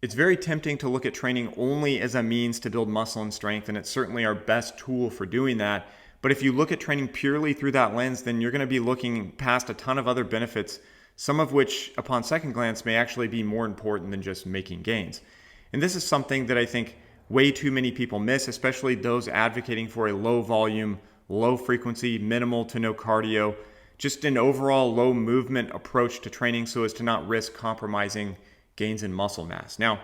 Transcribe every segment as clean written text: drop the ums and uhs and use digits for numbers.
It's very tempting to look at training only as a means to build muscle and strength, and it's certainly our best tool for doing that. But if you look at training purely through that lens, then you're going to be looking past a ton of other benefits, some of which, upon second glance, may actually be more important than just making gains. And this is something that I think way too many people miss, especially those advocating for a low volume, low frequency, minimal to no cardio, just an overall low movement approach to training so as to not risk compromising gains in muscle mass. Now,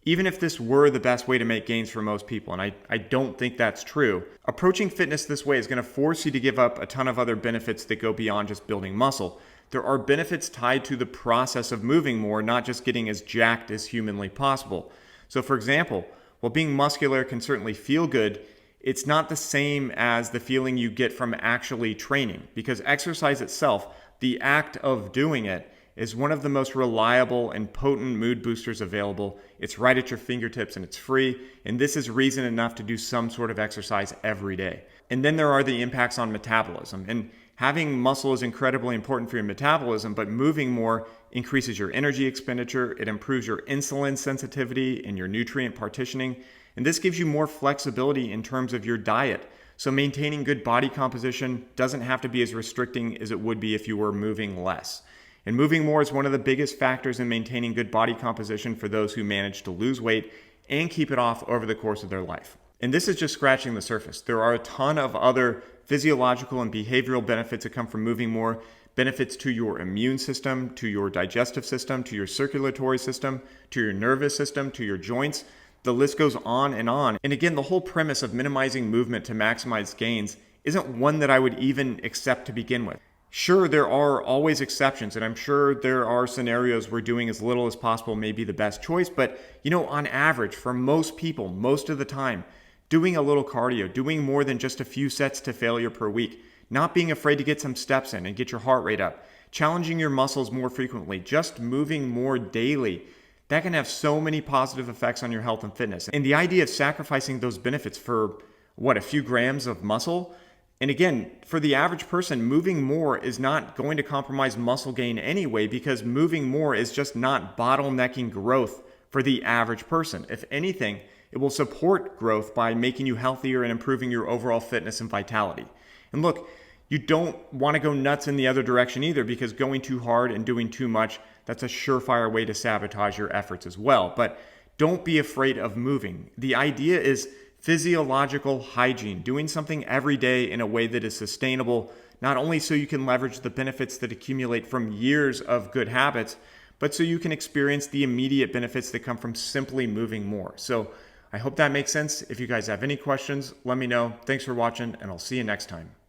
even if this were the best way to make gains for most people, and I don't think that's true, approaching fitness this way is going to force you to give up a ton of other benefits that go beyond just building muscle. There are benefits tied to the process of moving more, not just getting as jacked as humanly possible. So for example, while being muscular can certainly feel good, it's not the same as the feeling you get from actually training, because exercise itself, the act of doing it, is one of the most reliable and potent mood boosters available. It's right at your fingertips and it's free, and this is reason enough to do some sort of exercise every day. And then there are the impacts on metabolism. And having muscle is incredibly important for your metabolism, but moving more increases your energy expenditure, it improves your insulin sensitivity and your nutrient partitioning, and this gives you more flexibility in terms of your diet. So maintaining good body composition doesn't have to be as restricting as it would be if you were moving less. And moving more is one of the biggest factors in maintaining good body composition for those who manage to lose weight and keep it off over the course of their life. And this is just scratching the surface. There are a ton of other physiological and behavioral benefits that come from moving more, benefits to your immune system, to your digestive system, to your circulatory system, to your nervous system, to your joints. The list goes on and on. And again, the whole premise of minimizing movement to maximize gains isn't one that I would even accept to begin with. Sure, there are always exceptions, and I'm sure there are scenarios where doing as little as possible may be the best choice, but on average, for most people, most of the time, doing a little cardio, doing more than just a few sets to failure per week, not being afraid to get some steps in and get your heart rate up, challenging your muscles more frequently, just moving more daily, that can have so many positive effects on your health and fitness. And the idea of sacrificing those benefits for, a few grams of muscle? And again, for the average person, moving more is not going to compromise muscle gain anyway, because moving more is just not bottlenecking growth for the average person. If anything, it will support growth by making you healthier and improving your overall fitness and vitality. And look, you don't want to go nuts in the other direction either, because going too hard and doing too much, that's a surefire way to sabotage your efforts as well. But don't be afraid of moving. The idea is physiological hygiene, doing something every day in a way that is sustainable, not only so you can leverage the benefits that accumulate from years of good habits, but so you can experience the immediate benefits that come from simply moving more. So I hope that makes sense. If you guys have any questions, let me know. Thanks for watching, and I'll see you next time.